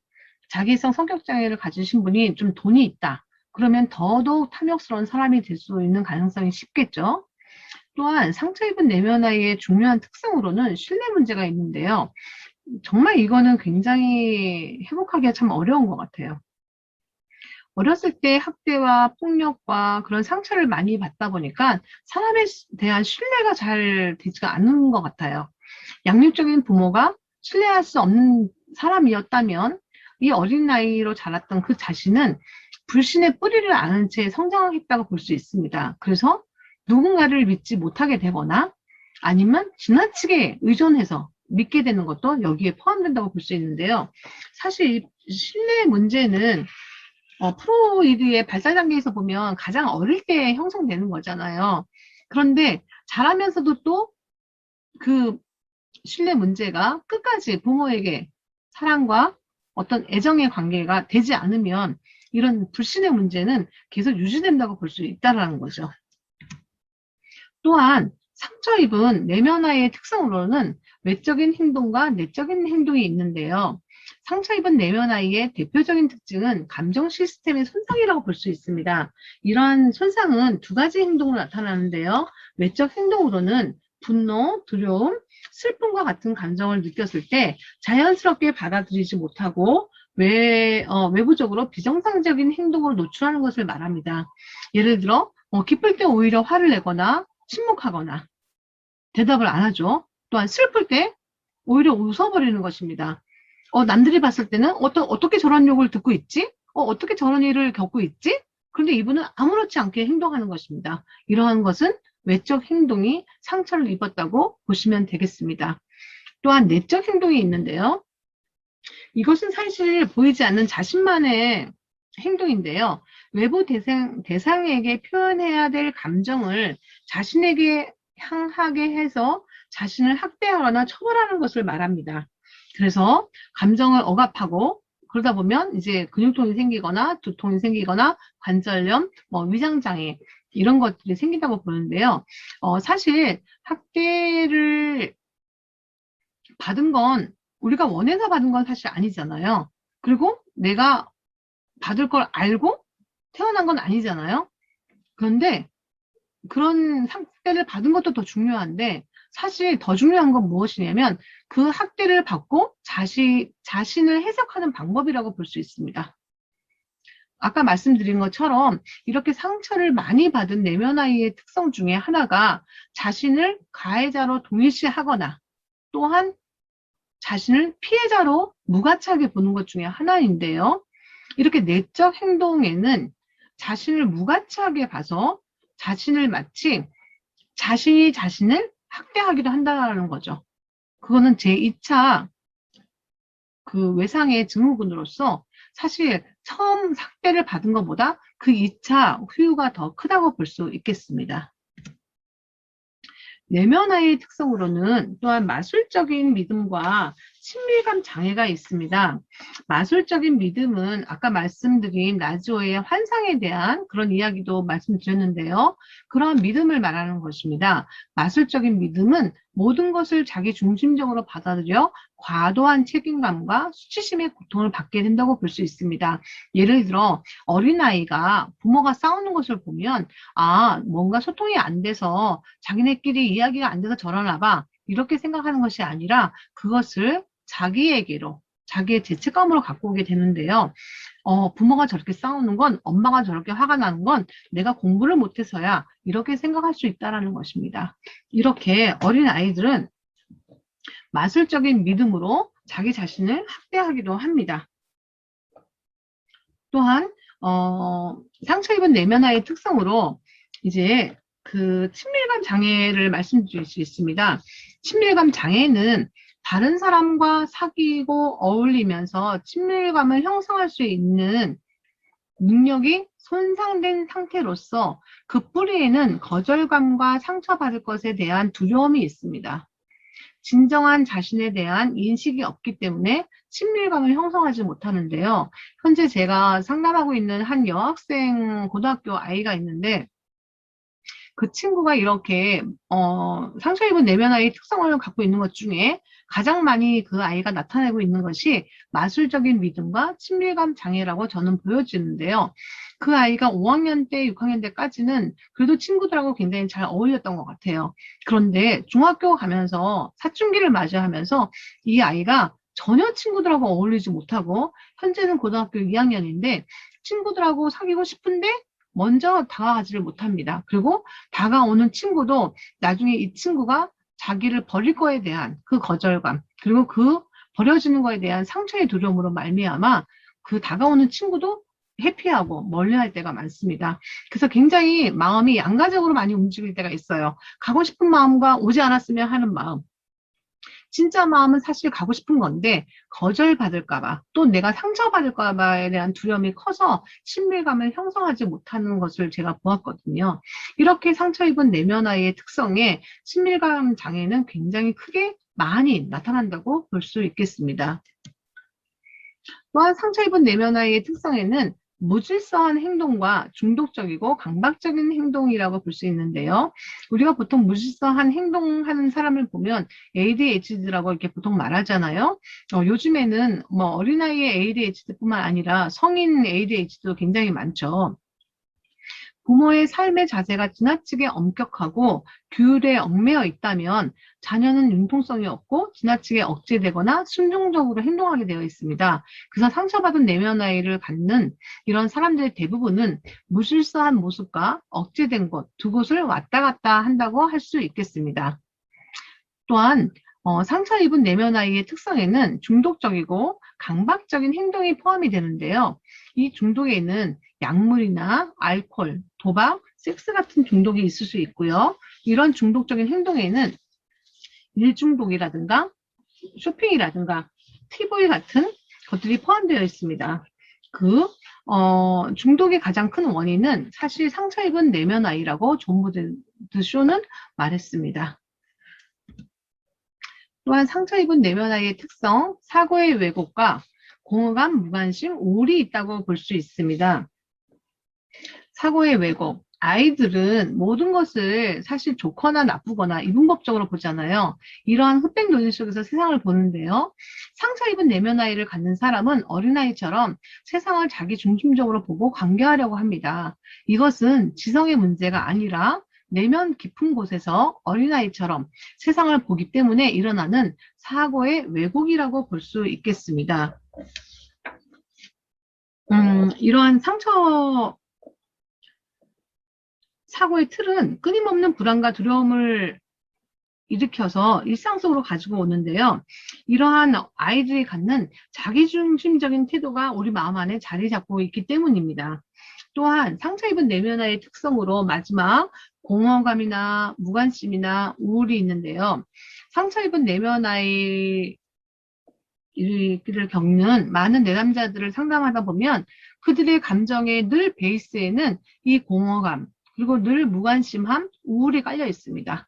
자기성 성격장애를 가지신 분이 좀 돈이 있다. 그러면 더더욱 탐욕스러운 사람이 될 수 있는 가능성이 쉽겠죠. 또한 상처 입은 내면 아이의 중요한 특성으로는 신뢰 문제가 있는데요. 정말 이거는 굉장히 회복하기가 참 어려운 것 같아요. 어렸을 때 학대와 폭력과 그런 상처를 많이 받다 보니까 사람에 대한 신뢰가 잘 되지가 않는 것 같아요. 양육적인 부모가 신뢰할 수 없는 사람이었다면 이 어린 나이로 자랐던 그 자신은 불신의 뿌리를 아는 채 성장했다고 볼 수 있습니다. 그래서 누군가를 믿지 못하게 되거나 아니면 지나치게 의존해서 믿게 되는 것도 여기에 포함된다고 볼 수 있는데요. 사실 신뢰의 문제는 프로이드의 발달 단계에서 보면 가장 어릴 때 형성되는 거잖아요. 그런데 자라면서도 또 그 신뢰 문제가 끝까지 부모에게 사랑과 어떤 애정의 관계가 되지 않으면 이런 불신의 문제는 계속 유지된다고 볼 수 있다는 거죠. 또한 상처 입은 내면 아이의 특성으로는 외적인 행동과 내적인 행동이 있는데요. 상처 입은 내면 아이의 대표적인 특징은 감정 시스템의 손상이라고 볼 수 있습니다. 이러한 손상은 두 가지 행동으로 나타나는데요. 외적 행동으로는 분노, 두려움, 슬픔과 같은 감정을 느꼈을 때 자연스럽게 받아들이지 못하고 외부적으로 비정상적인 행동으로 노출하는 것을 말합니다. 예를 들어 기쁠 때 오히려 화를 내거나 침묵하거나 대답을 안 하죠. 또한 슬플 때 오히려 웃어버리는 것입니다. 남들이 봤을 때는 어떻게 저런 욕을 듣고 있지? 어떻게 저런 일을 겪고 있지? 그런데 이분은 아무렇지 않게 행동하는 것입니다. 이러한 것은 외적 행동이 상처를 입었다고 보시면 되겠습니다. 또한 내적 행동이 있는데요. 이것은 사실 보이지 않는 자신만의 행동인데요. 외부 대상에게 표현해야 될 감정을 자신에게 향하게 해서 자신을 학대하거나 처벌하는 것을 말합니다. 그래서 감정을 억압하고 그러다 보면 이제 근육통이 생기거나 두통이 생기거나 관절염, 위장장애 이런 것들이 생긴다고 보는데요. 사실 학대를 받은 건 우리가 원해서 받은 건 사실 아니잖아요. 그리고 내가 받을 걸 알고 태어난 건 아니잖아요. 그런데 그런 학대를 받은 것도 더 중요한데 사실 더 중요한 건 무엇이냐면 그 학대를 받고 자신을 해석하는 방법이라고 볼 수 있습니다. 아까 말씀드린 것처럼 이렇게 상처를 많이 받은 내면 아이의 특성 중에 하나가 자신을 가해자로 동일시하거나 또한 자신을 피해자로 무가치하게 보는 것 중에 하나인데요. 이렇게 내적 행동에는 자신을 무가치하게 봐서 자신을 마치 자신이 자신을 학대하기도 한다는 거죠. 그거는 제2차 그 외상의 증후군으로서 사실 처음 학대를 받은 것보다 그 2차 후유가 더 크다고 볼 수 있겠습니다. 내면화의 특성으로는 또한 마술적인 믿음과 친밀감 장애가 있습니다. 마술적인 믿음은 아까 말씀드린 라지오의 환상에 대한 그런 이야기도 말씀드렸는데요. 그런 믿음을 말하는 것입니다. 마술적인 믿음은 모든 것을 자기 중심적으로 받아들여 과도한 책임감과 수치심의 고통을 받게 된다고 볼 수 있습니다. 예를 들어 어린아이가 부모가 싸우는 것을 보면 뭔가 소통이 안 돼서 자기네끼리 이야기가 안 돼서 저러나 봐. 이렇게 생각하는 것이 아니라 그것을 자기에게로, 자기의 죄책감으로 갖고 오게 되는데요. 부모가 저렇게 싸우는 건, 엄마가 저렇게 화가 나는 건 내가 공부를 못해서야 이렇게 생각할 수 있다는 것입니다. 이렇게 어린 아이들은 마술적인 믿음으로 자기 자신을 학대하기도 합니다. 또한 상처 입은 내면화의 특성으로 이제 그 친밀감 장애를 말씀드릴 수 있습니다. 친밀감 장애는 다른 사람과 사귀고 어울리면서 친밀감을 형성할 수 있는 능력이 손상된 상태로서 그 뿌리에는 거절감과 상처받을 것에 대한 두려움이 있습니다. 진정한 자신에 대한 인식이 없기 때문에 친밀감을 형성하지 못하는데요. 현재 제가 상담하고 있는 한 여학생 고등학교 아이가 있는데 그 친구가 이렇게 상처 입은 내면화의 특성을 갖고 있는 것 중에 가장 많이 그 아이가 나타내고 있는 것이 마술적인 믿음과 친밀감 장애라고 저는 보여지는데요. 그 아이가 5학년 때, 6학년 때까지는 그래도 친구들하고 굉장히 잘 어울렸던 것 같아요. 그런데 중학교 가면서 사춘기를 맞이하면서 이 아이가 전혀 친구들하고 어울리지 못하고 현재는 고등학교 2학년인데 친구들하고 사귀고 싶은데 먼저 다가가지를 못합니다. 그리고 다가오는 친구도 나중에 이 친구가 자기를 버릴 거에 대한 그 거절감, 그리고 그 버려지는 거에 대한 상처의 두려움으로 말미암아 그 다가오는 친구도 회피하고 멀리할 때가 많습니다. 그래서 굉장히 마음이 양가적으로 많이 움직일 때가 있어요. 가고 싶은 마음과 오지 않았으면 하는 마음. 진짜 마음은 사실 가고 싶은 건데 거절받을까봐 또 내가 상처받을까봐에 대한 두려움이 커서 친밀감을 형성하지 못하는 것을 제가 보았거든요. 이렇게 상처 입은 내면화의 특성에 친밀감 장애는 굉장히 크게 많이 나타난다고 볼 수 있겠습니다. 또한 상처 입은 내면화의 특성에는 무질서한 행동과 중독적이고 강박적인 행동이라고 볼 수 있는데요. 우리가 보통 무질서한 행동하는 사람을 보면 ADHD라고 이렇게 보통 말하잖아요. 요즘에는 뭐 어린아이의 ADHD뿐만 아니라 성인 ADHD도 굉장히 많죠. 부모의 삶의 자세가 지나치게 엄격하고 규율에 얽매여 있다면 자녀는 융통성이 없고 지나치게 억제되거나 순종적으로 행동하게 되어 있습니다. 그래서 상처받은 내면아이를 갖는 이런 사람들의 대부분은 무질서한 모습과 억제된 곳, 두 곳을 왔다 갔다 한다고 할 수 있겠습니다. 또한 상처 입은 내면아이의 특성에는 중독적이고 강박적인 행동이 포함이 되는데요. 이 중독에는 약물이나 알코올, 도박, 섹스 같은 중독이 있을 수 있고요. 이런 중독적인 행동에는 일중독이라든가 쇼핑이라든가 TV 같은 것들이 포함되어 있습니다. 중독의 가장 큰 원인은 사실 상처 입은 내면아이라고 존 버드 쇼는 말했습니다. 또한 상처 입은 내면아이의 특성, 사고의 왜곡과 공허감, 무관심, 우울이 있다고 볼 수 있습니다. 사고의 왜곡. 아이들은 모든 것을 사실 좋거나 나쁘거나 이분법적으로 보잖아요. 이러한 흑백 논리 속에서 세상을 보는데요. 상처 입은 내면아이를 갖는 사람은 어린아이처럼 세상을 자기 중심적으로 보고 관계하려고 합니다. 이것은 지성의 문제가 아니라 내면 깊은 곳에서 어린아이처럼 세상을 보기 때문에 일어나는 사고의 왜곡이라고 볼 수 있겠습니다. 이러한 사고의 틀은 끊임없는 불안과 두려움을 일으켜서 일상 속으로 가지고 오는데요. 이러한 아이들이 갖는 자기중심적인 태도가 우리 마음 안에 자리 잡고 있기 때문입니다. 또한 상처 입은 내면화의 특성으로 마지막 공허감이나 무관심이나 우울이 있는데요. 상처 입은 내면화의 일을 겪는 많은 내담자들을 상담하다 보면 그들의 감정의 늘 베이스에는 이 공허감, 그리고 늘 무관심함, 우울이 깔려 있습니다.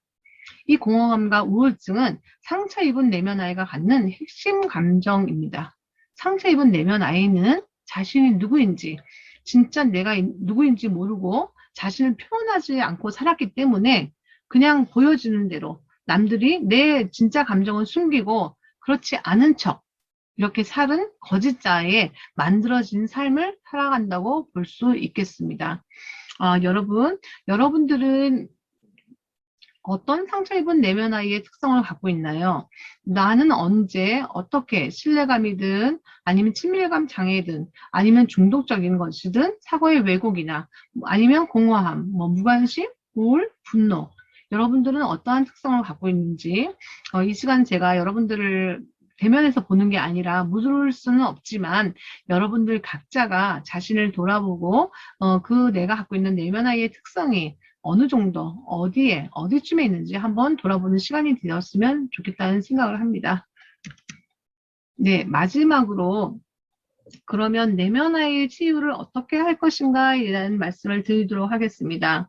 이 공허감과 우울증은 상처 입은 내면 아이가 갖는 핵심 감정입니다. 상처 입은 내면 아이는 자신이 누구인지, 진짜 내가 누구인지 모르고 자신을 표현하지 않고 살았기 때문에 그냥 보여주는 대로 남들이 내 진짜 감정을 숨기고 그렇지 않은 척 이렇게 살은 거짓자에 만들어진 삶을 살아간다고 볼 수 있겠습니다. 여러분들은 어떤 상처 입은 내면 아이의 특성을 갖고 있나요? 나는 언제 어떻게 신뢰감이든 아니면 친밀감 장애든 아니면 중독적인 것이든 사고의 왜곡이나 아니면 공허함, 무관심, 우울, 분노 여러분들은 어떠한 특성을 갖고 있는지 이 시간 제가 여러분들을 대면에서 보는 게 아니라 묻을 수는 없지만 여러분들 각자가 자신을 돌아보고 그 내가 갖고 있는 내면 아이의 특성이 어느 정도, 어디에, 어디쯤에 있는지 한번 돌아보는 시간이 되었으면 좋겠다는 생각을 합니다. 네, 마지막으로 그러면 내면화의 치유를 어떻게 할 것인가 이라는 말씀을 드리도록 하겠습니다.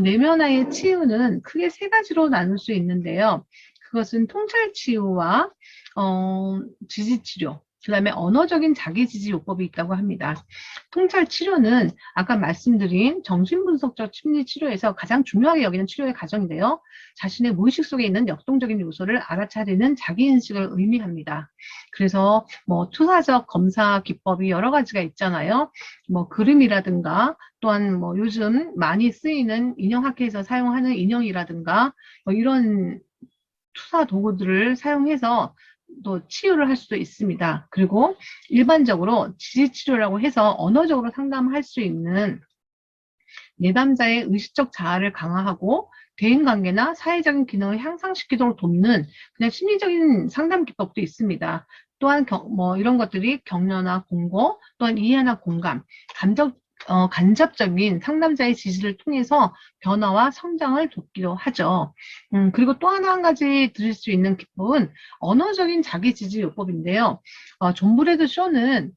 내면화의 치유는 크게 세 가지로 나눌 수 있는데요. 그것은 통찰치유와 지지치료, 그 다음에 언어적인 자기지지요법이 있다고 합니다. 통찰치료는 아까 말씀드린 정신분석적 심리치료에서 가장 중요하게 여기는 치료의 과정인데요. 자신의 무의식 속에 있는 역동적인 요소를 알아차리는 자기인식을 의미합니다. 그래서 투사적 검사 기법이 여러 가지가 있잖아요. 그림이라든가 또한 요즘 많이 쓰이는 인형학회에서 사용하는 인형이라든가 이런 투사 도구들을 사용해서 또 치유를 할 수도 있습니다. 그리고 일반적으로 지지치료라고 해서 언어적으로 상담할 수 있는 내담자의 의식적 자아를 강화하고 대인관계나 사회적인 기능을 향상시키도록 돕는 그냥 심리적인 상담 기법도 있습니다. 또한 이런 것들이 격려나 공고, 또한 이해나 공감, 간접적인 상담자의 지지를 통해서 변화와 성장을 돕기도 하죠. 그리고 또 한 가지 드릴 수 있는 기법은 언어적인 자기지지요법인데요. 존 브래드 쇼는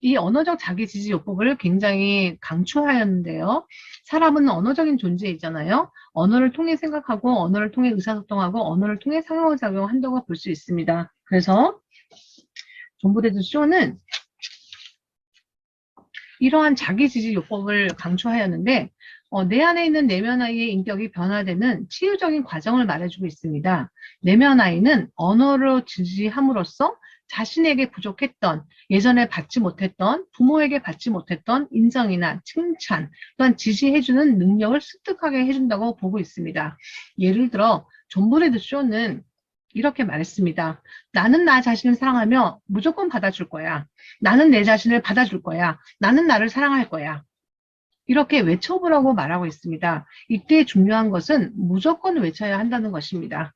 이 언어적 자기지지요법을 굉장히 강추하였는데요. 사람은 언어적인 존재이잖아요. 언어를 통해 생각하고 언어를 통해 의사소통하고 언어를 통해 상호작용한다고 볼 수 있습니다. 그래서 존 브래드 쇼는 이러한 자기지지요법을 강조하였는데 내 안에 있는 내면아이의 인격이 변화되는 치유적인 과정을 말해주고 있습니다. 내면아이는 언어로 지지함으로써 자신에게 부족했던, 예전에 받지 못했던, 부모에게 받지 못했던 인정이나 칭찬, 또한 지지해주는 능력을 습득하게 해준다고 보고 있습니다. 예를 들어 존 브래드 쇼는 이렇게 말했습니다. 나는 나 자신을 사랑하며 무조건 받아줄 거야. 나는 내 자신을 받아줄 거야. 나는 나를 사랑할 거야. 이렇게 외쳐보라고 말하고 있습니다. 이때 중요한 것은 무조건 외쳐야 한다는 것입니다.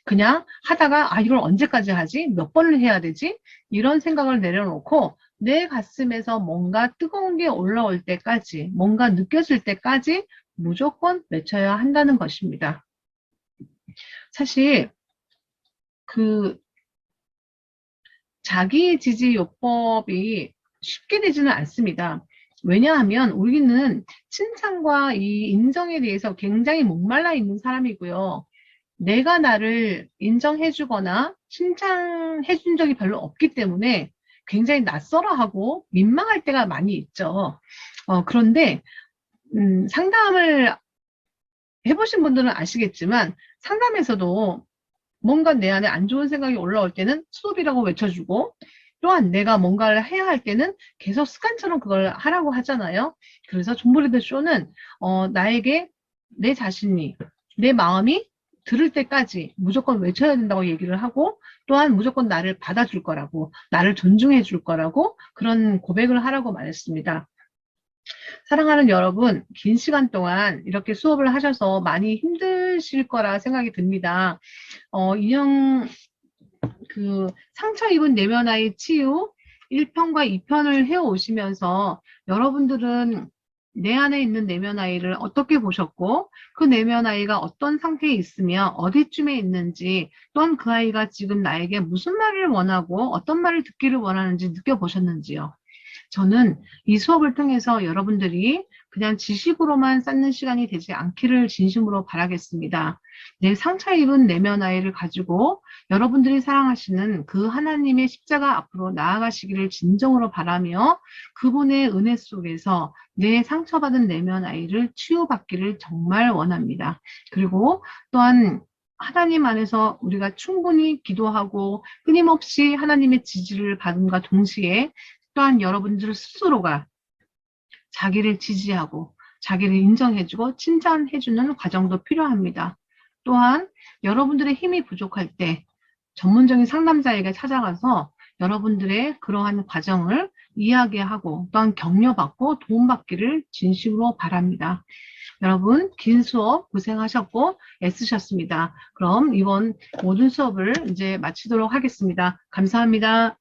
그냥 하다가 이걸 언제까지 하지? 몇 번을 해야 되지? 이런 생각을 내려놓고 내 가슴에서 뭔가 뜨거운 게 올라올 때까지, 뭔가 느껴질 때까지 무조건 외쳐야 한다는 것입니다. 사실 자기지지요법이 쉽게 되지는 않습니다. 왜냐하면 우리는 칭찬과 이 인정에 대해서 굉장히 목말라 있는 사람이고요. 내가 나를 인정해주거나 칭찬해준 적이 별로 없기 때문에 굉장히 낯설어하고 민망할 때가 많이 있죠. 그런데 상담을 해보신 분들은 아시겠지만 상담에서도 뭔가 내 안에 안 좋은 생각이 올라올 때는 스톱이라고 외쳐주고 또한 내가 뭔가를 해야 할 때는 계속 습관처럼 그걸 하라고 하잖아요. 그래서 존 브래드 쇼는 나에게 내 자신이, 내 마음이 들을 때까지 무조건 외쳐야 된다고 얘기를 하고 또한 무조건 나를 받아줄 거라고, 나를 존중해 줄 거라고 그런 고백을 하라고 말했습니다. 사랑하는 여러분, 긴 시간 동안 이렇게 수업을 하셔서 많이 힘드실 거라 생각이 듭니다. 인형, 상처 입은 내면 아이 치유 1편과 2편을 해오시면서 여러분들은 내 안에 있는 내면 아이를 어떻게 보셨고, 그 내면 아이가 어떤 상태에 있으며 어디쯤에 있는지, 또한 그 아이가 지금 나에게 무슨 말을 원하고 어떤 말을 듣기를 원하는지 느껴보셨는지요. 저는 이 수업을 통해서 여러분들이 그냥 지식으로만 쌓는 시간이 되지 않기를 진심으로 바라겠습니다. 내 상처 입은 내면 아이를 가지고 여러분들이 사랑하시는 그 하나님의 십자가 앞으로 나아가시기를 진정으로 바라며 그분의 은혜 속에서 내 상처받은 내면 아이를 치유받기를 정말 원합니다. 그리고 또한 하나님 안에서 우리가 충분히 기도하고 끊임없이 하나님의 지지를 받음과 동시에 또한 여러분들 스스로가 자기를 지지하고 자기를 인정해주고 칭찬해주는 과정도 필요합니다. 또한 여러분들의 힘이 부족할 때 전문적인 상담자에게 찾아가서 여러분들의 그러한 과정을 이야기하고 또한 격려받고 도움받기를 진심으로 바랍니다. 여러분 긴 수업 고생하셨고 애쓰셨습니다. 그럼 이번 모든 수업을 이제 마치도록 하겠습니다. 감사합니다.